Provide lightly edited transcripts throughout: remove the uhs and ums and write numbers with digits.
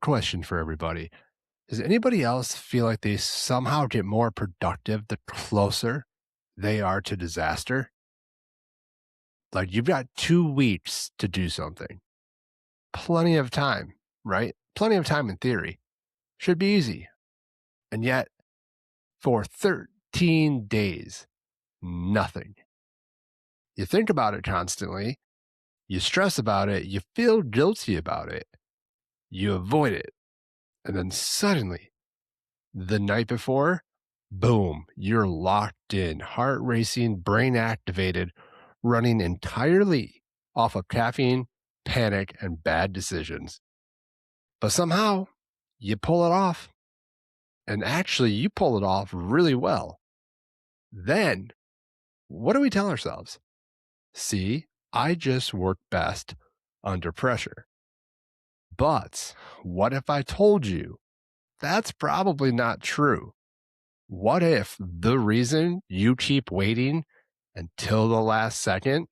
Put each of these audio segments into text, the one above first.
Question for everybody. Does anybody else feel like they somehow get more productive the closer they are to disaster? Like you've got 2 weeks to do something. Plenty of time, right? Plenty of time in theory. Should be easy. And yet, for 13 days, nothing. You think about it constantly. You stress about it. You feel guilty about it. You avoid it. And then suddenly, the night before, boom, you're locked in, heart racing, brain activated, running entirely off of caffeine, panic, and bad decisions. But somehow you pull it off. And actually, you pull it off really well. Then, what do we tell ourselves? See, I just work best under pressure. But what if I told you that's probably not true? What if the reason you keep waiting until the last second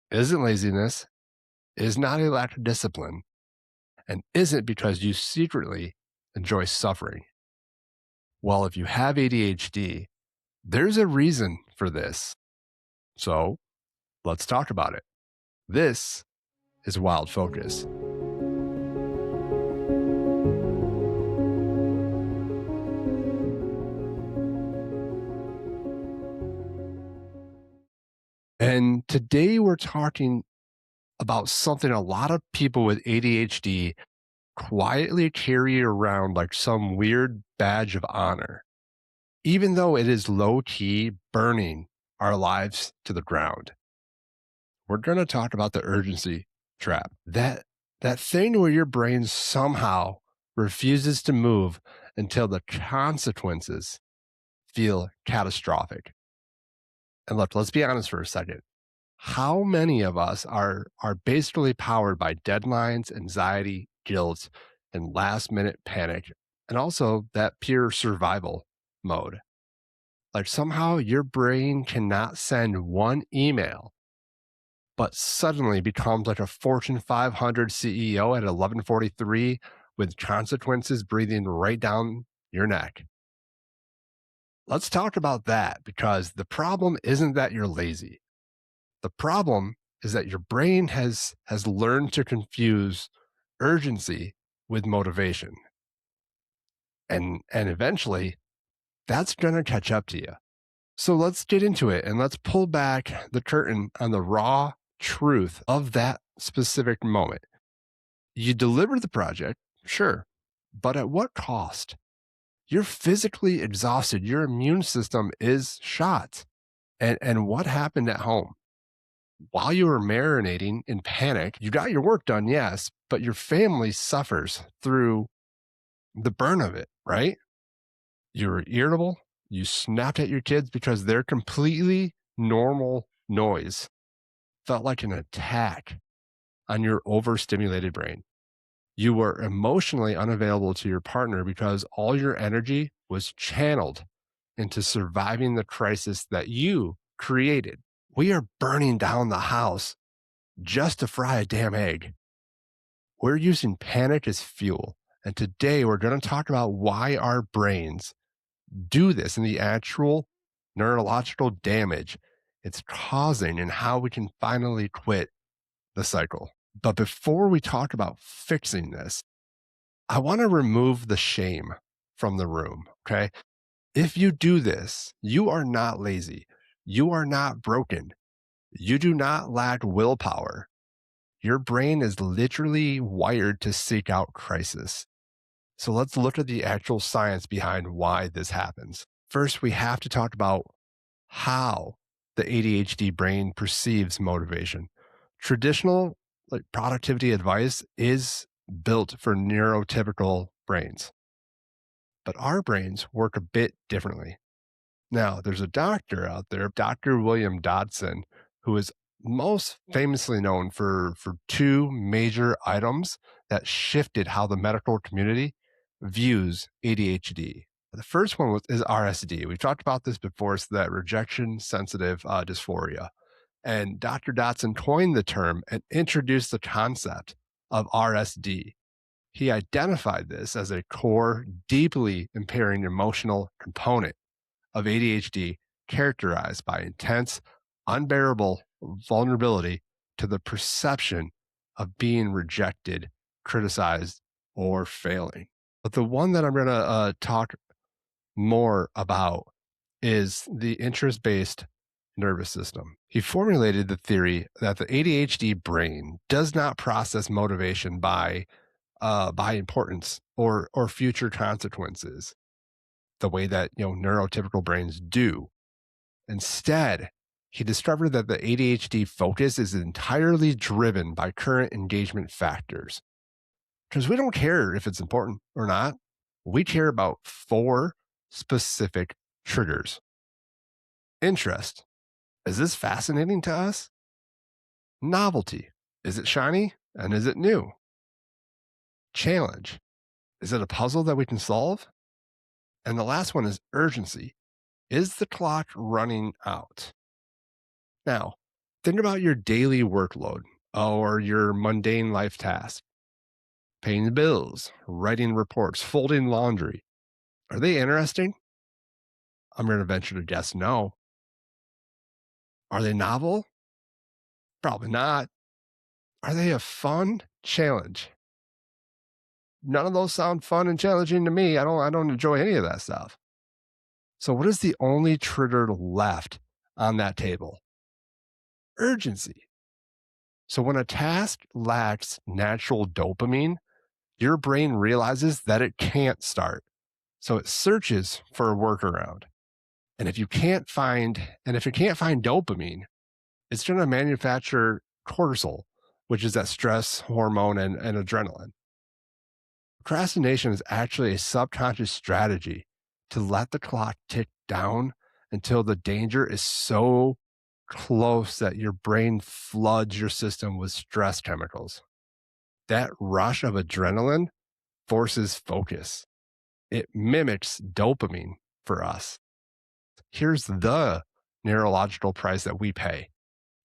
isn't laziness, is not a lack of discipline, and isn't because you secretly enjoy suffering? Well, if you have ADHD, there's a reason for this. So let's talk about it. This is Wild Focus. And today we're talking about something a lot of people with ADHD quietly carry around like some weird badge of honor, even though it is low key burning our lives to the ground. We're going to talk about the urgency trap. That thing where your brain somehow refuses to move until the consequences feel catastrophic. And look, let's be honest for a second. How many of us are basically powered by deadlines, anxiety, guilt, and last minute panic, and also that pure survival mode? Like somehow your brain cannot send one email, but suddenly becomes like a Fortune 500 CEO at 11:43 with consequences breathing right down your neck. Let's talk about that because the problem isn't that you're lazy. The problem is that your brain has learned to confuse urgency with motivation. And eventually that's going to catch up to you. So let's get into it and let's pull back the curtain on the raw truth of that specific moment. You deliver the project, sure, but at what cost? You're physically exhausted. Your immune system is shot. And what happened at home? While you were marinating in panic, you got your work done, yes, but your family suffers through the burn of it, right? You were irritable. You snapped at your kids because their completely normal noise felt like an attack on your overstimulated brain. You were emotionally unavailable to your partner because all your energy was channeled into surviving the crisis that you created. We are burning down the house just to fry a damn egg. We're using panic as fuel. And today we're going to talk about why our brains do this and the actual neurological damage it's causing and how we can finally quit the cycle. But before we talk about fixing this, I want to remove the shame from the room. Okay. If you do this, you are not lazy. You are not broken. You do not lack willpower. Your brain is literally wired to seek out crisis. So let's look at the actual science behind why this happens. First, we have to talk about how the ADHD brain perceives motivation. Traditional productivity advice is built for neurotypical brains, but our brains work a bit differently. Now, there's a doctor out there, Dr. William Dodson, who is most famously known for two major items that shifted how the medical community views ADHD. The first one is RSD. We've talked about this before. It's that rejection sensitive dysphoria. And Dr. Dodson coined the term and introduced the concept of RSD, He identified this as a core, deeply impairing emotional component of ADHD characterized by intense, unbearable vulnerability to the perception of being rejected, criticized, or failing. But the one that I'm going to talk more about is the interest based nervous system. He formulated the theory that the ADHD brain does not process motivation by importance or future consequences the way that neurotypical brains do. Instead, he discovered that the ADHD focus is entirely driven by current engagement factors. Because we don't care if it's important or not. We care about four specific triggers. Interest. Is this fascinating to us? Novelty. Is it shiny? And is it new? Challenge. Is it a puzzle that we can solve? And the last one is urgency. Is the clock running out? Now, think about your daily workload or your mundane life tasks. Paying the bills, writing reports, folding laundry. Are they interesting? I'm going to venture to guess no. Are they novel? Probably not. Are they a fun challenge? None of those sound fun and challenging to me. I don't enjoy any of that stuff. So what is the only trigger left on that table? Urgency. So when a task lacks natural dopamine, your brain realizes that it can't start. So it searches for a workaround. And if it can't find dopamine, it's going to manufacture cortisol, which is that stress hormone and adrenaline. Procrastination is actually a subconscious strategy to let the clock tick down until the danger is so close that your brain floods your system with stress chemicals. That rush of adrenaline forces focus. It mimics dopamine for us. Here's the neurological price that we pay.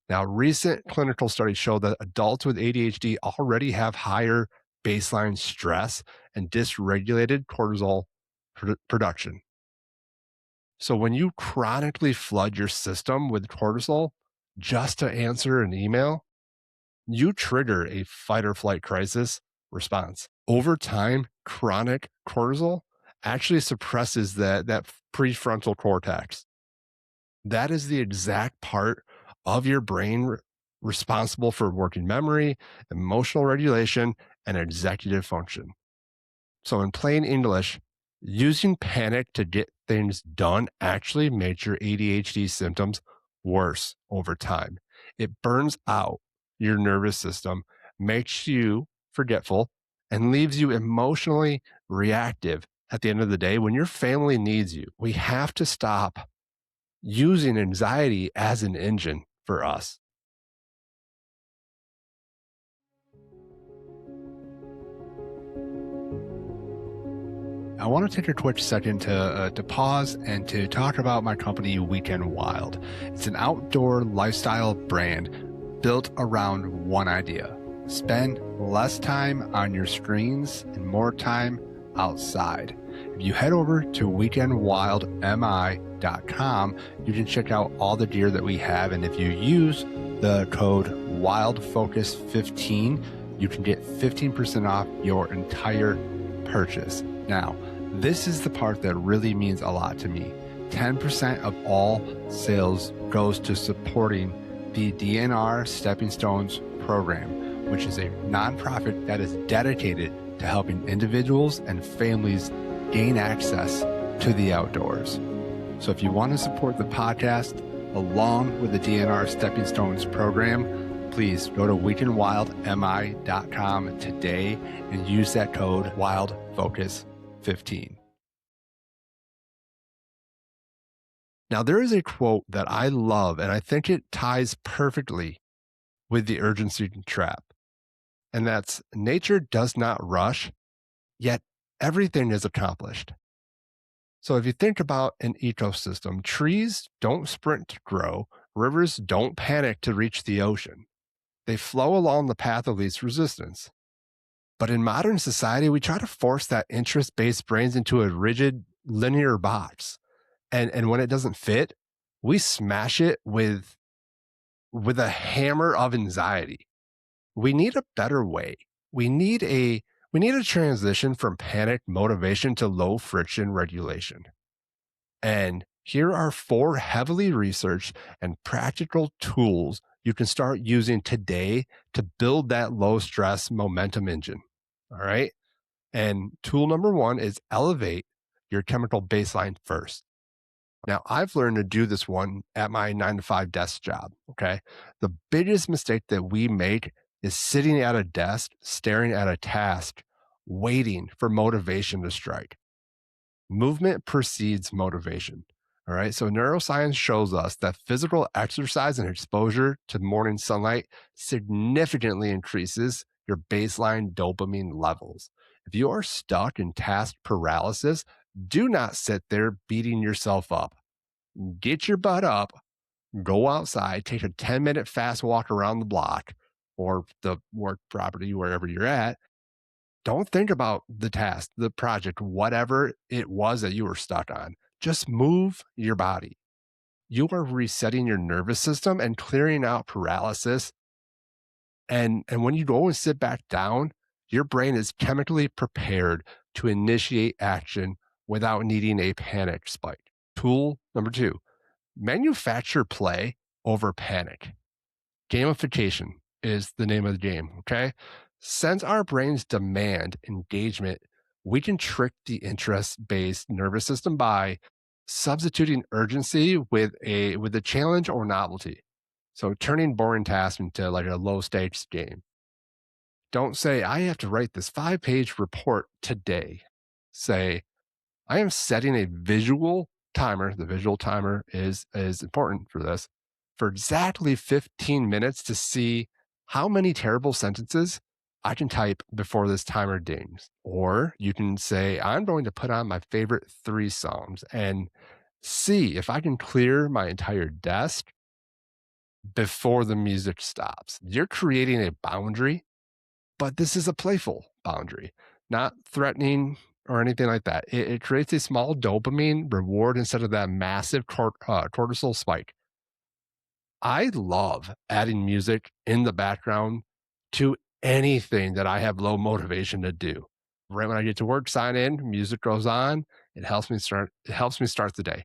Now, recent clinical studies show that adults with ADHD already have higher baseline stress and dysregulated cortisol production. So when you chronically flood your system with cortisol just to answer an email, you trigger a fight or flight crisis response. Over time, chronic cortisol actually suppresses that prefrontal cortex. That is the exact part of your brain responsible for working memory, emotional regulation, and executive function. So, in plain English, using panic to get things done actually makes your ADHD symptoms worse over time. It burns out your nervous system, makes you forgetful, and leaves you emotionally reactive at the end of the day when your family needs you. We have to stop using anxiety as an engine for us. I want to take a quick second to pause and to talk about my company, Weekend Wild. It's an outdoor lifestyle brand built around one idea: spend less time on your screens and more time outside. If you head over to weekendwildmi.com, you can check out all the gear that we have. And if you use the code WILDFOCUS15, you can get 15% off your entire purchase. Now, this is the part that really means a lot to me. 10% of all sales goes to supporting the DNR Stepping Stones program, which is a nonprofit that is dedicated to helping individuals and families gain access to the outdoors. So if you want to support the podcast along with the DNR Stepping Stones program, please go to weekendwildmi.com today and use that code WILDFOCUS15. Now, there is a quote that I love, and I think it ties perfectly with the urgency trap. And that's, nature does not rush, yet everything is accomplished. So if you think about an ecosystem, trees don't sprint to grow, rivers don't panic to reach the ocean. They flow along the path of least resistance. But in modern society, we try to force that interest based brains into a rigid linear box. And when it doesn't fit, we smash it with a hammer of anxiety. We need a better way. We need a we need a transition from panic motivation to low friction regulation. And here are four heavily researched and practical tools you can start using today to build that low stress momentum engine. All right. And tool number one is elevate your chemical baseline first. Now, I've learned to do this one at my 9 to 5 desk job. Okay. The biggest mistake that we make is sitting at a desk, staring at a task, waiting for motivation to strike. Movement precedes motivation. All right. So neuroscience shows us that physical exercise and exposure to morning sunlight significantly increases your baseline dopamine levels. If you are stuck in task paralysis, do not sit there beating yourself up. Get your butt up, go outside, take a 10-minute fast walk around the block or the work property, wherever you're at. Don't think about the task, the project, whatever it was that you were stuck on. Just move your body. You are resetting your nervous system and clearing out paralysis. And when you go and sit back down, your brain is chemically prepared to initiate action without needing a panic spike. Tool number two, manufacture play over panic. Gamification is the name of the game. Okay. Since our brains demand engagement, we can trick the interest based nervous system by substituting urgency with a challenge or novelty. So turning boring tasks into like a low stakes game. Don't say, I have to write this 5-page report today. Say, I am setting a visual timer. The visual timer is important for this, for exactly 15 minutes to see how many terrible sentences I can type before this timer dings. Or you can say, I'm going to put on my favorite 3 songs and see if I can clear my entire desk before the music stops. You're creating a boundary, but this is a playful boundary, not threatening or anything like that. It creates a small dopamine reward instead of that massive cortisol spike. I love adding music in the background to anything that I have low motivation to do. Right when I get to work, sign in, music goes on. It helps me start the day,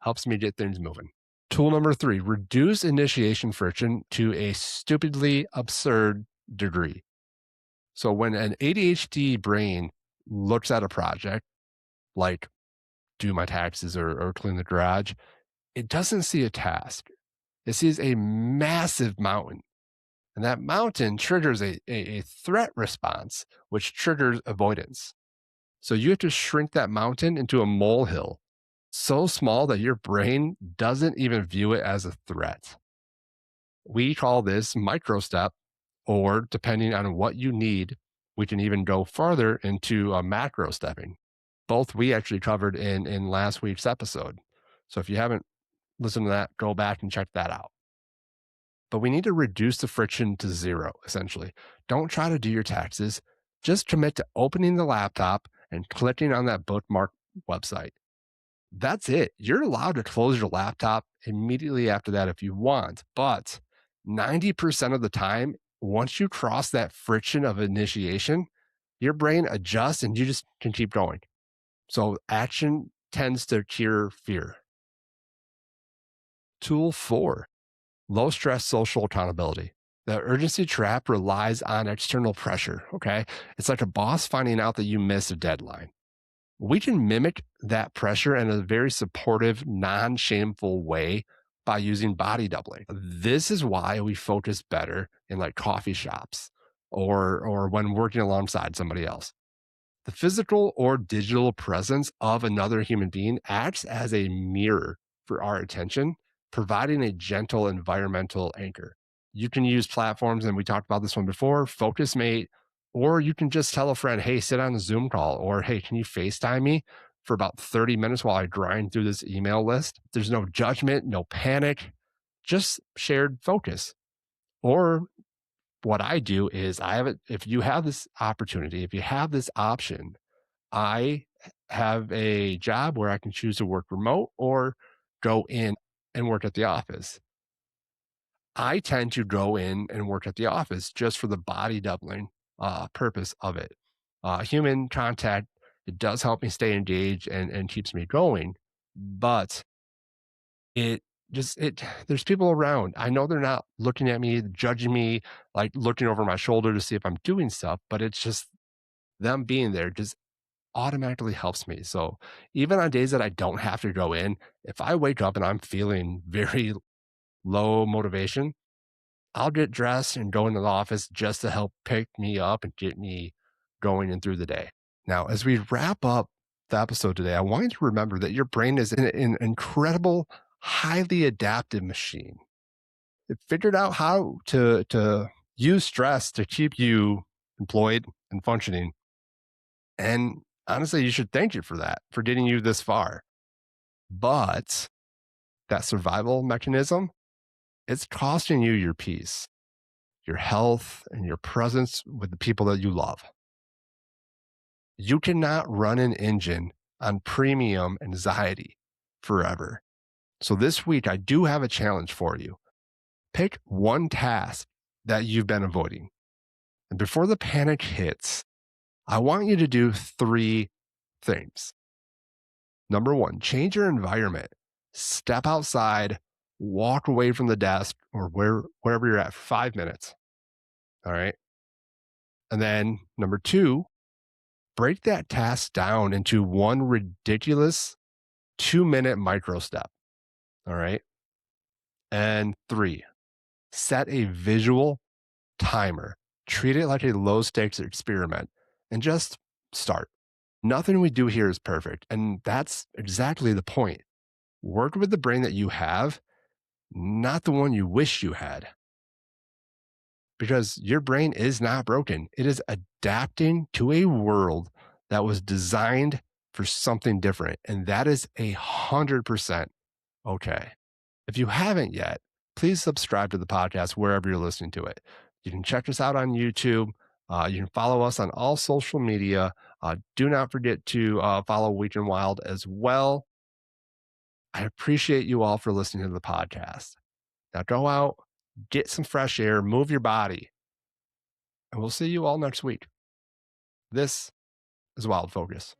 helps me get things moving. Tool number three, reduce initiation friction to a stupidly absurd degree. So when an ADHD brain looks at a project like do my taxes or clean the garage, it doesn't see a task. It sees a massive mountain. And that mountain triggers a threat response, which triggers avoidance. So you have to shrink that mountain into a molehill so small that your brain doesn't even view it as a threat. We call this micro step, or depending on what you need, we can even go farther into a macro stepping. Both we actually covered in last week's episode. So if you haven't listened to that, go back and check that out. But we need to reduce the friction to zero, essentially. Don't try to do your taxes. Just commit to opening the laptop and clicking on that bookmark website. That's it. You're allowed to close your laptop immediately after that if you want. But 90% of the time, once you cross that friction of initiation, your brain adjusts and you just can keep going. So action tends to cure fear. Tool 4, low stress social accountability. The urgency trap relies on external pressure. Okay. It's like a boss finding out that you miss a deadline. We can mimic that pressure in a very supportive, non shameful way by using body doubling. This is why we focus better in like coffee shops or when working alongside somebody else. The physical or digital presence of another human being acts as a mirror for our attention, providing a gentle environmental anchor. You can use platforms, and we talked about this one before, FocusMate, or you can just tell a friend, hey, sit on a Zoom call, or hey, can you FaceTime me for about 30 minutes while I grind through this email list? There's no judgment, no panic, just shared focus. Or what I do is I have it. If you have this opportunity, if you have this option, I have a job where I can choose to work remote or go in and work at the office. I tend to go in and work at the office just for the body doubling purpose of it. Human contact, it does help me stay engaged and keeps me going, but it there's people around. I know they're not looking at me, judging me, like looking over my shoulder to see if I'm doing stuff, but it's just them being there just automatically helps me. So even on days that I don't have to go in, if I wake up and I'm feeling very low motivation, I'll get dressed and go into the office just to help pick me up and get me going and through the day. Now, as we wrap up the episode today, I want you to remember that your brain is an incredible, highly adaptive machine. It figured out how to use stress to keep you employed and functioning. And honestly, you should thank it for that, for getting you this far. But that survival mechanism, it's costing you your peace, your health, and your presence with the people that you love. You cannot run an engine on premium anxiety forever. So this week, I do have a challenge for you. Pick one task that you've been avoiding. And before the panic hits, I want you to do three things. Number one, change your environment. Step outside, walk away from the desk or wherever you're at for 5 minutes. All right. And then number two, break that task down into one ridiculous 2-minute micro step. All right. And three, set a visual timer. Treat it like a low stakes experiment and just start. Nothing we do here is perfect. And that's exactly the point. Work with the brain that you have, not the one you wish you had. Because your brain is not broken. It is adapting to a world that was designed for something different. And that is 100% okay. If you haven't yet, please subscribe to the podcast wherever you're listening to it. You can check us out on YouTube. You can follow us on all social media. Do not forget to follow Week and Wild as well. I appreciate you all for listening to the podcast. Now go out, get some fresh air, move your body, and we'll see you all next week. This is Wild Focus.